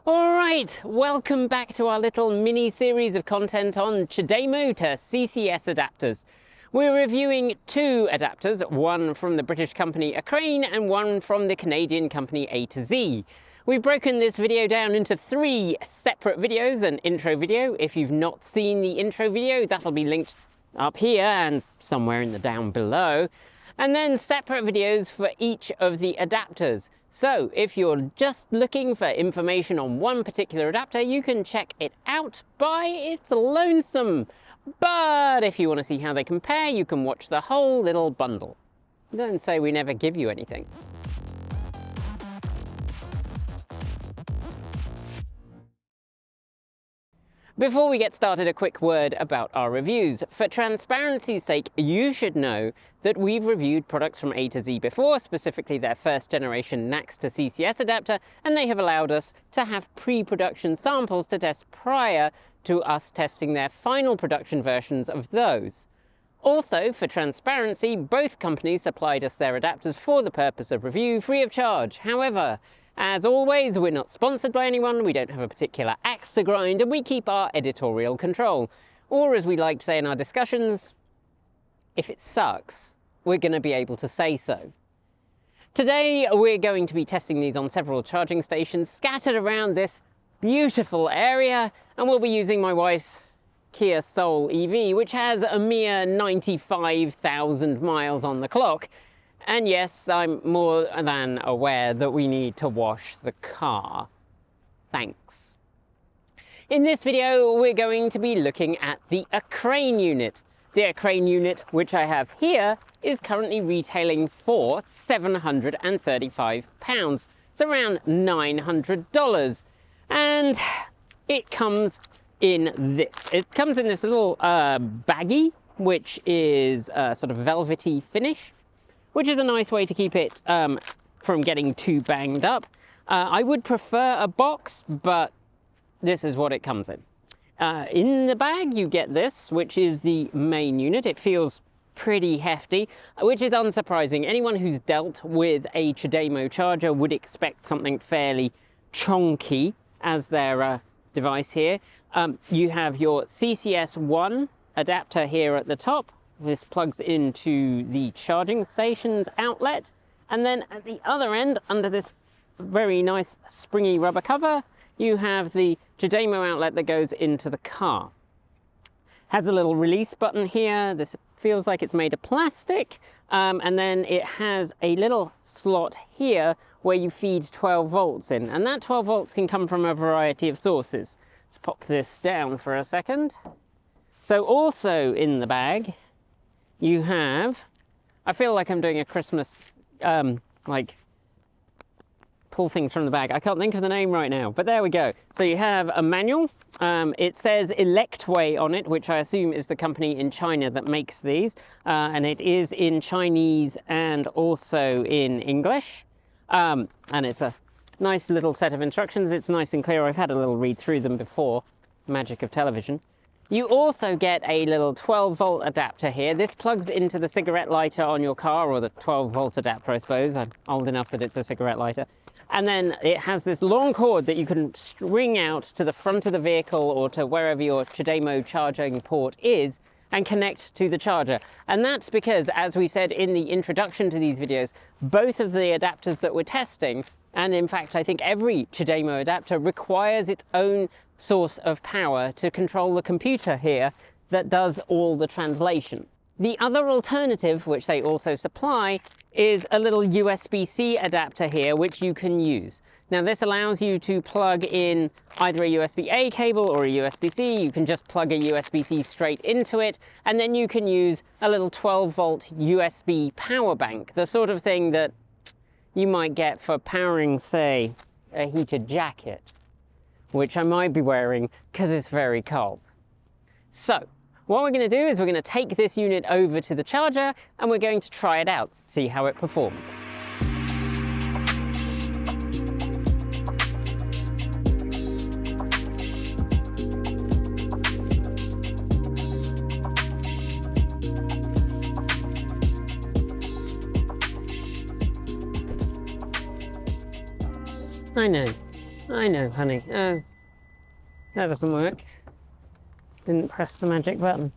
Alright, welcome back to our little mini series of content on CHAdeMO to CCS adapters. We're reviewing two adapters, one from the British company Accraine and one from the Canadian company A to Z. We've broken this video down into three separate videos, an intro video. If you've not seen the intro video, that'll be linked up here and somewhere in the down below. And then separate videos for each of the adapters. So if you're just looking for information on one particular adapter, you can check it out by its lonesome. But if you want to see how they compare, you can watch the whole little bundle. Don't say we never give you anything. Before we get started, a quick word about our reviews. For transparency's sake, you should know that we've reviewed products from A to Z before, specifically their first generation NACS to CCS adapter, and they have allowed us to have pre-production samples to test prior to us testing their final production versions of those. Also, for transparency, both companies supplied us their adapters for the purpose of review, free of charge. However, as always, we're not sponsored by anyone, we don't have a particular axe to grind, and we keep our editorial control. Or as we like to say in our discussions, if it sucks, we're going to be able to say so. Today, we're going to be testing these on several charging stations scattered around this beautiful area, and we'll be using my wife's Kia Soul EV, which has a mere 95,000 miles on the clock. And yes, I'm more than aware that we need to wash the car. Thanks. In this video, we're going to be looking at the Accraine unit. The Accraine unit, which I have here, is currently retailing for £735. It's around $900. And it comes in this. It comes in this little baggie, which is a sort of velvety finish, which is a nice way to keep it from getting too banged up. I would prefer a box, but this is what it comes in. In the bag, you get this, which is the main unit. It feels pretty hefty, which is unsurprising. Anyone who's dealt with a CHAdeMO charger would expect something fairly chunky as their device here. You have your CCS1 adapter here at the top. This plugs into the charging station's outlet, and then at the other end, under this very nice springy rubber cover, you have the CHAdeMO outlet that goes into the car. Has a little release button here. This feels like it's made of plastic, and then it has a little slot here where you feed 12 volts in, and that 12 volts can come from a variety of sources. Let's pop this down for a second. So also in the bag, you have, I feel like I'm doing a Christmas, like, pull things from the bag. I can't think of the name right now, but there we go. So you have a manual. It says Electway on it, which I assume is the company in China that makes these. And it is in Chinese and also in English. And it's a nice little set of instructions. It's nice and clear. I've had a little read through them before. Magic of television. You also get a little 12-volt adapter here. This plugs into the cigarette lighter on your car, or the 12-volt adapter, I suppose. I'm old enough that it's a cigarette lighter. And then it has this long cord that you can string out to the front of the vehicle or to wherever your CHAdeMO charging port is and connect to the charger. And that's because, as we said in the introduction to these videos, both of the adapters that we're testing, and in fact I think every CHAdeMO adapter, requires its own source of power to control the computer here that does all the translation. The other alternative, which they also supply, is a little USB-C adapter here, which you can use. Now this allows you to plug in either a USB-A cable or a USB-C. You can just plug a USB-C straight into it, and then you can use a little 12-volt USB power bank, the sort of thing that you might get for powering, say, a heated jacket, which I might be wearing because it's very cold. So what we're going to do is we're going to take this unit over to the charger and we're going to try it out, see how it performs. I know, I know, honey. Oh, that doesn't work. Didn't press the magic button.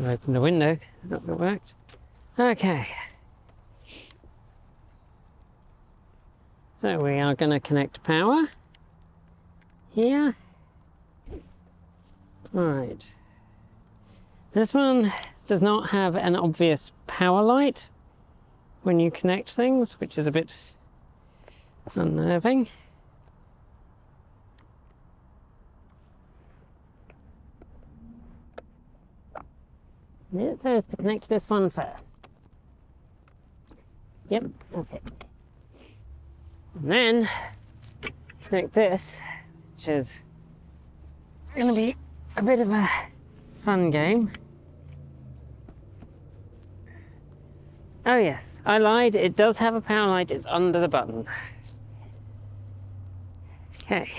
I opened the window. That worked. Okay. So we are going to connect power here. Right. This one does not have an obvious power light when you connect things, which is a bit unnerving. It says to connect this one first. Yep, okay. And then connect this, which is going to be a bit of a fun game. Oh yes, I lied. It does have a power light. It's under the button. Okay.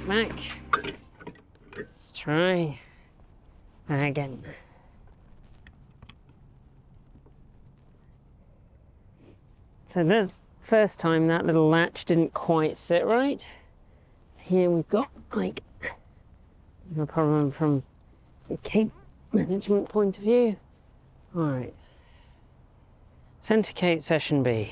Back. Let's try again. So the first time that little latch didn't quite sit right. Here we've got like a problem from the cape management point of view. Alright. Authenticate session B.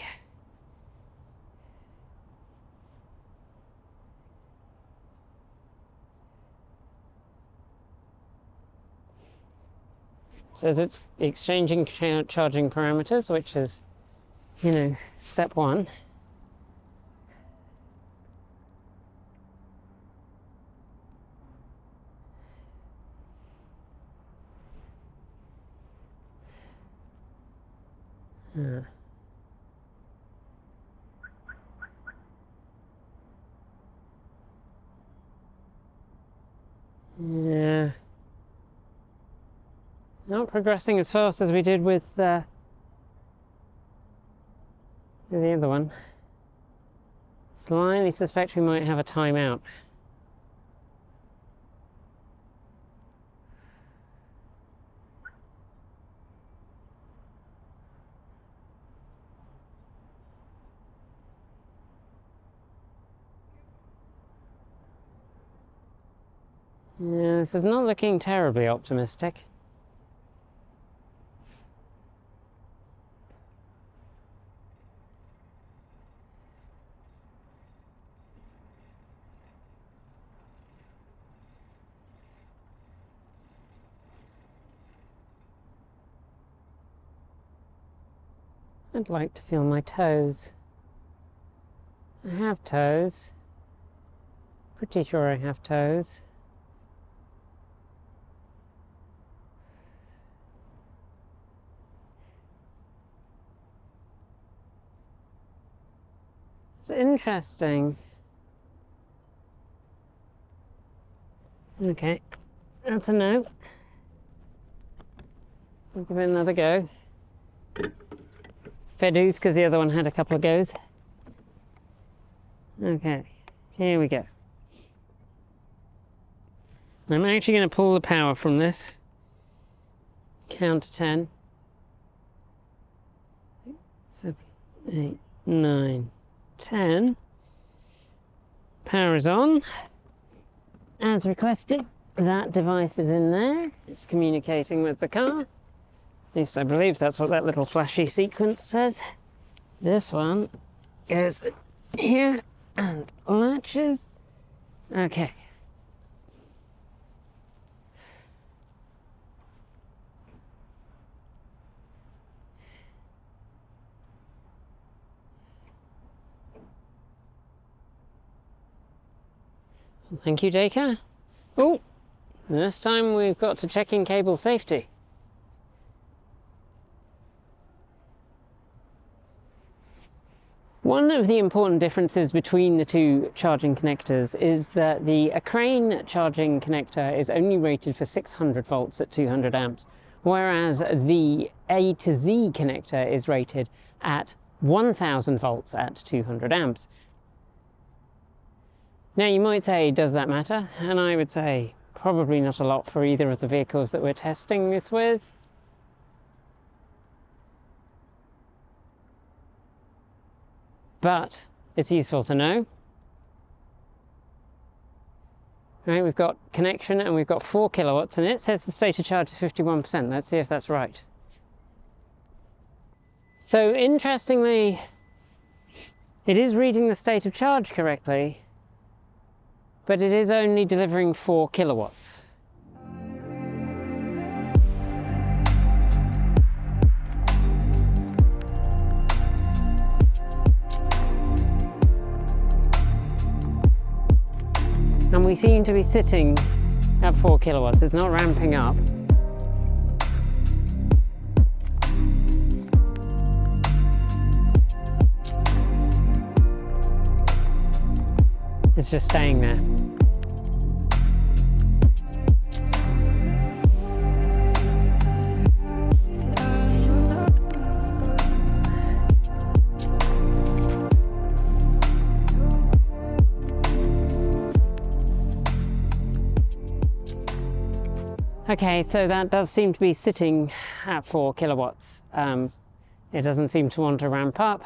Says it's exchanging charging parameters, which is, you know, step one. Yeah. Not progressing as fast as we did with the other one. Slightly suspect we might have a timeout. Yeah, this is not looking terribly optimistic. I'd like to feel my toes. I have toes. Pretty sure I have toes. It's interesting. Okay, that's a no. I'll give it another go. Fair dues, because the other one had a couple of goes. Okay, here we go. I'm actually going to pull the power from this. Count to 10. 7, 8, 9, 10. Power is on. As requested, that device is in there. It's communicating with the car. At least I believe that's what that little flashy sequence says. This one goes here and latches. Okay. Thank you, Dacre. Oh, this time we've got to check in cable safety. One of the important differences between the two charging connectors is that the Accraine charging connector is only rated for 600 volts at 200 amps, whereas the A to Z connector is rated at 1000 volts at 200 amps. Now you might say, does that matter? And I would say, probably not a lot for either of the vehicles that we're testing this with. But it's useful to know. Right, we've got connection and we've got 4 kilowatts and it says the state of charge is 51%. Let's see if that's right. So interestingly, it is reading the state of charge correctly, but it is only delivering 4 kilowatts. And we seem to be sitting at 4 kilowatts. It's not ramping up. It's just staying there. Okay, so that does seem to be sitting at 4 kilowatts. It doesn't seem to want to ramp up.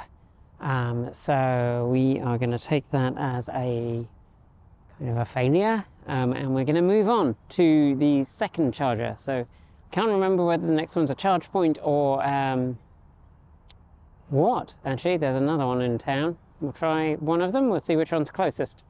So we are going to take that as a kind of a failure, and we're going to move on to the second charger. So can't remember whether the next one's a charge point or what. Actually, there's another one in town. We'll try one of them. We'll see which one's closest.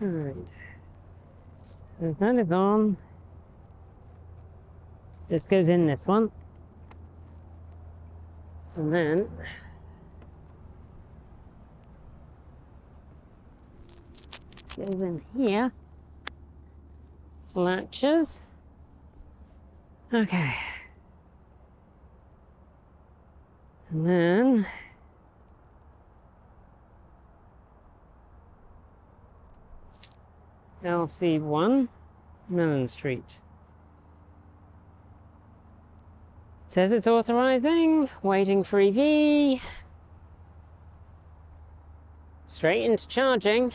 Alright, so that is on. This goes in this one. And then goes in here. Latches. Okay. And then LC1, Mellon Street. Says it's authorizing, waiting for EV. Straight into charging.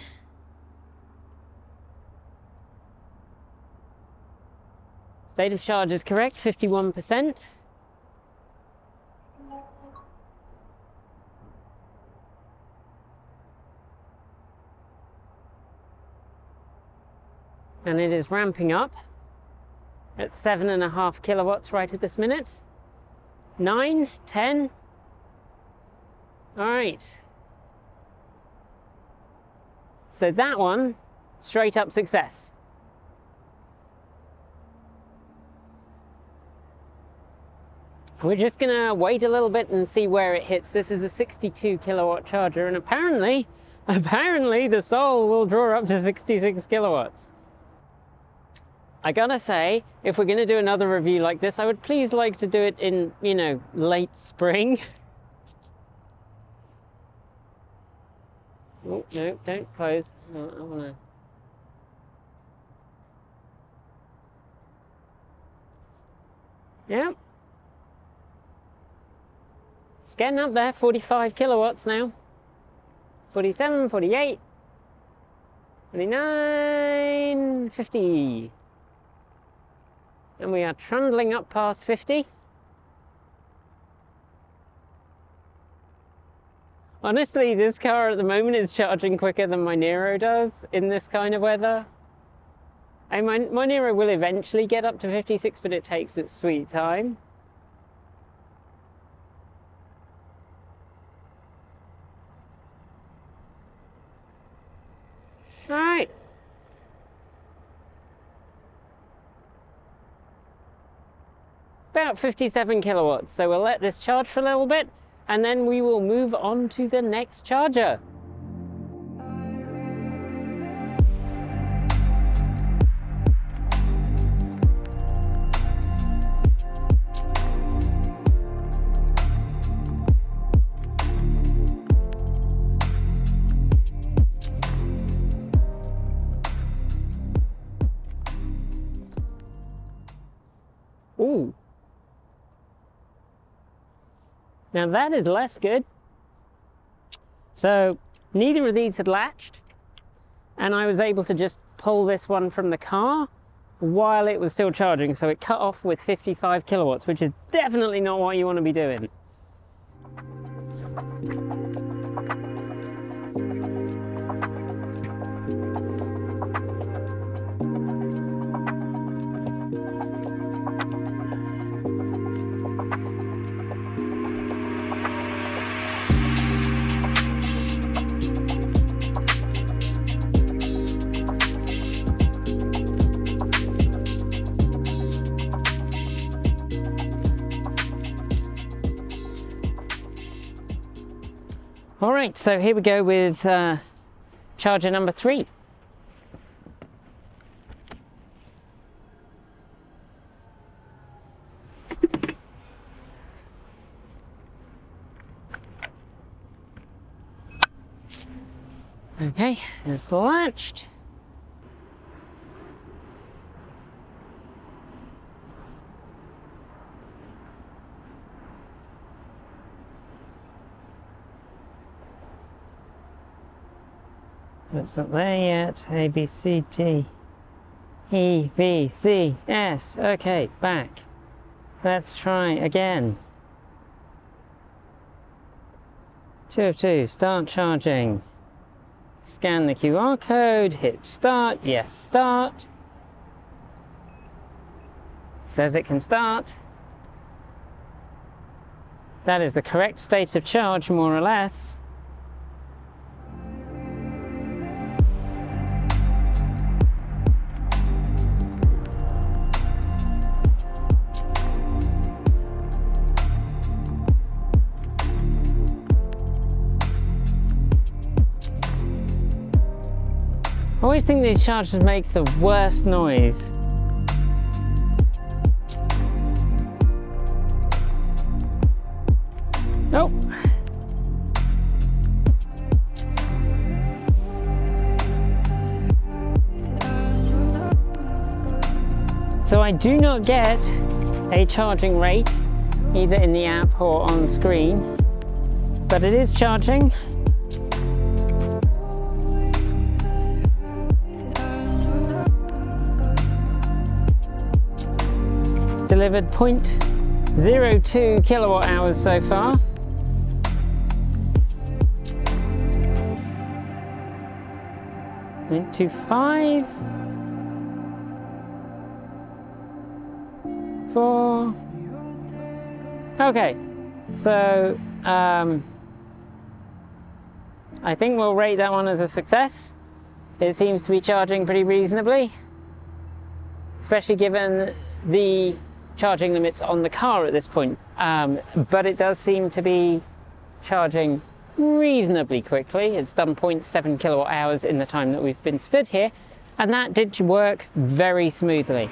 State of charge is correct, 51%. And it is ramping up at 7.5 kilowatts right at this minute. 9, 10. All right. So that one, straight up success. We're just gonna wait a little bit and see where it hits. This is a 62 kilowatt charger, and apparently the Soul will draw up to 66 kilowatts. I gotta say, if we're gonna do another review like this, I would please like to do it in, you know, late spring. Oh, no, don't close. No, I wanna... Yeah. It's getting up there, 45 kilowatts now. 47, 48. 29.50. And we are trundling up past 50. Honestly, this car at the moment is charging quicker than my Nero does in this kind of weather. And my Nero will eventually get up to 56, but it takes its sweet time. All right. About 57 kilowatts, so we'll let this charge for a little bit, and then we will move on to the next charger. Ooh. Now that is less good. So neither of these had latched, and I was able to just pull this one from the car while it was still charging, so it cut off with 55 kilowatts, which is definitely not what you want to be doing. All right, so here we go with charger number 3. Okay, it's latched. It's not there yet. A, B, C, D, E, B, C, S. Okay, back. Let's try again. 2 of 2, start charging. Scan the QR code, hit start. Yes, start. Says it can start. That is the correct state of charge, more or less. I always think these chargers make the worst noise. Nope. So I do not get a charging rate either in the app or on screen, but it is charging. Delivered 0.02 kilowatt hours so far. Into 5, 4. Okay, so I think we'll rate that one as a success. It seems to be charging pretty reasonably, especially given the charging limits on the car at this point, but it does seem to be charging reasonably quickly. It's done 0.7 kilowatt hours in the time that we've been stood here, and that did work very smoothly.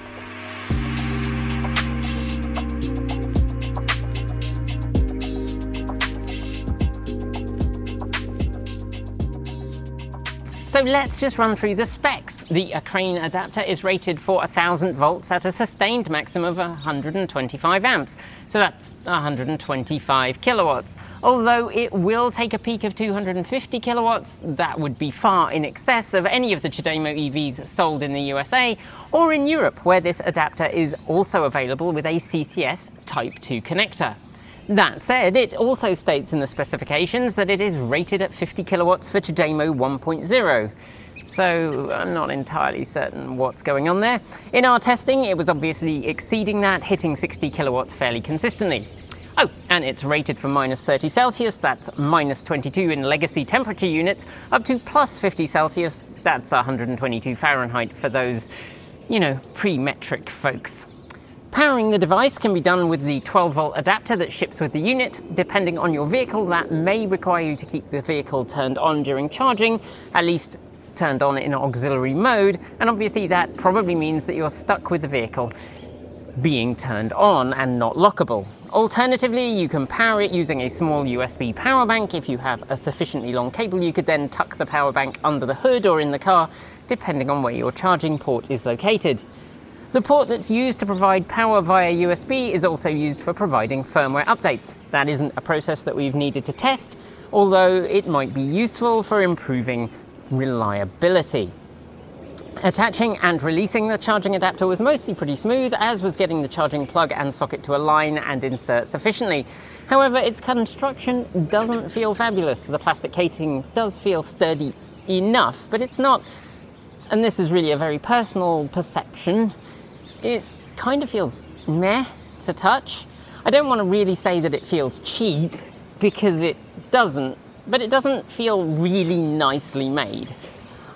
So let's just run through the specs. The Accraine adapter is rated for 1000 volts at a sustained maximum of 125 amps. So that's 125 kilowatts. Although it will take a peak of 250 kilowatts, that would be far in excess of any of the CHAdeMO EVs sold in the USA or in Europe, where this adapter is also available with a CCS Type 2 connector. That said, it also states in the specifications that it is rated at 50 kilowatts for CHAdeMO 1.0. So I'm not entirely certain what's going on there. In our testing, it was obviously exceeding that, hitting 60 kilowatts fairly consistently. Oh, and it's rated from minus 30 Celsius, that's minus 22 in legacy temperature units, up to plus 50 Celsius, that's 122 Fahrenheit for those, pre-metric folks. Powering the device can be done with the 12-volt adapter that ships with the unit. Depending on your vehicle, that may require you to keep the vehicle turned on during charging, at least turned on in auxiliary mode, and obviously that probably means that you're stuck with the vehicle being turned on and not lockable. Alternatively, you can power it using a small USB power bank. If you have a sufficiently long cable, you could then tuck the power bank under the hood or in the car, depending on where your charging port is located. The port that's used to provide power via USB is also used for providing firmware updates. That isn't a process that we've needed to test, although it might be useful for improving reliability. Attaching and releasing the charging adapter was mostly pretty smooth, as was getting the charging plug and socket to align and insert sufficiently. However, its construction doesn't feel fabulous. The plastic casing does feel sturdy enough, but it's not, and this is really a very personal perception, it kind of feels meh to touch. I don't want to really say that it feels cheap, because it doesn't, but it doesn't feel really nicely made.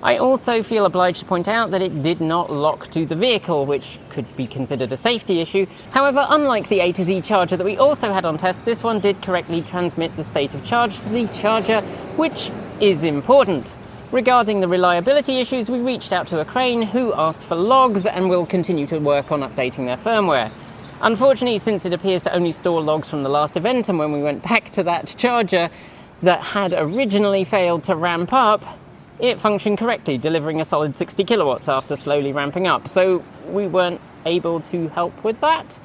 I also feel obliged to point out that it did not lock to the vehicle, which could be considered a safety issue. However, unlike the A to Z charger that we also had on test, this one did correctly transmit the state of charge to the charger, which is important. Regarding the reliability issues, we reached out to Accraine, who asked for logs and will continue to work on updating their firmware. Unfortunately, since it appears to only store logs from the last event, and when we went back to that charger that had originally failed to ramp up, it functioned correctly, delivering a solid 60 kilowatts after slowly ramping up, so we weren't able to help with that.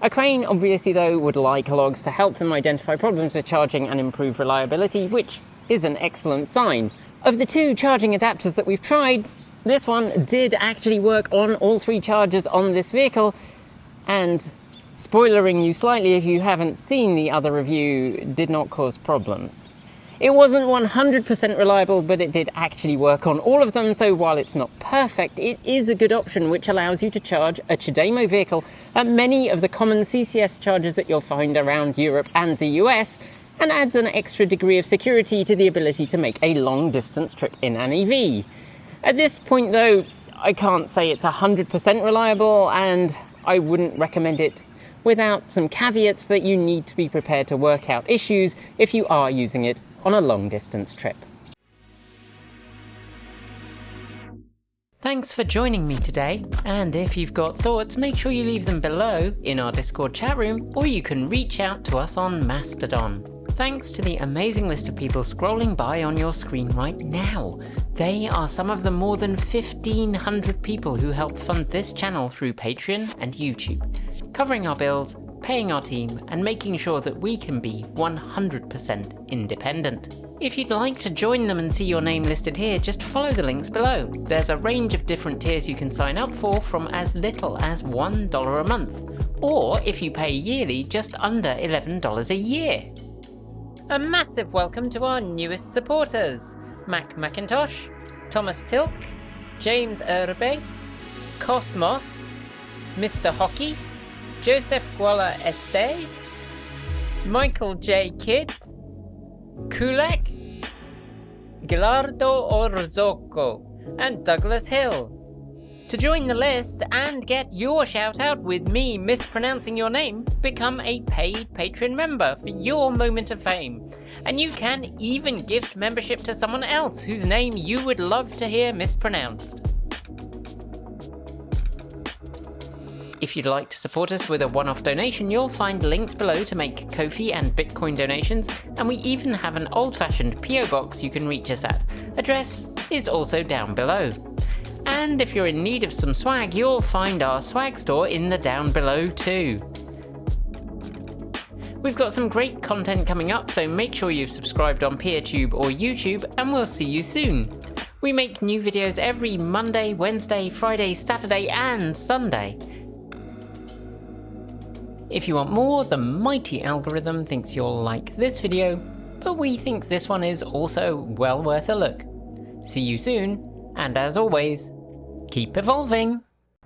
Accraine obviously though would like logs to help them identify problems with charging and improve reliability, which is an excellent sign. Of the two charging adapters that we've tried, this one did actually work on all three chargers on this vehicle, and spoilering you slightly if you haven't seen the other review, did not cause problems. It wasn't 100% reliable, but it did actually work on all of them, so while it's not perfect, it is a good option which allows you to charge a CHAdeMO vehicle at many of the common CCS chargers that you'll find around Europe and the US, and adds an extra degree of security to the ability to make a long-distance trip in an EV. At this point though, I can't say it's 100% reliable, and I wouldn't recommend it without some caveats that you need to be prepared to work out issues if you are using it on a long-distance trip. Thanks for joining me today, and if you've got thoughts, make sure you leave them below in our Discord chat room, or you can reach out to us on Mastodon. Thanks to the amazing list of people scrolling by on your screen right now. They are some of the more than 1,500 people who help fund this channel through Patreon and YouTube, covering our bills, paying our team, and making sure that we can be 100% independent. If you'd like to join them and see your name listed here, just follow the links below. There's a range of different tiers you can sign up for, from as little as $1 a month, or if you pay yearly, just under $11 a year. A massive welcome to our newest supporters: Mac McIntosh, Thomas Tilk, James Erbe, Cosmos, Mr. Hockey, Joseph Guala Esteve, Michael J. Kidd, Kulek, Gilardo Orzocco, and Douglas Hill. To join the list and get your shout out with me mispronouncing your name, become a paid Patreon member for your moment of fame. And you can even gift membership to someone else whose name you would love to hear mispronounced. If you'd like to support us with a one-off donation, you'll find links below to make Ko-fi and Bitcoin donations, and we even have an old-fashioned PO box you can reach us at. Address is also down below. And if you're in need of some swag, you'll find our swag store in the down below too. We've got some great content coming up, so make sure you've subscribed on PeerTube or YouTube, and we'll see you soon. We make new videos every Monday, Wednesday, Friday, Saturday and Sunday. If you want more, the mighty algorithm thinks you'll like this video, but we think this one is also well worth a look. See you soon, and as always, keep evolving!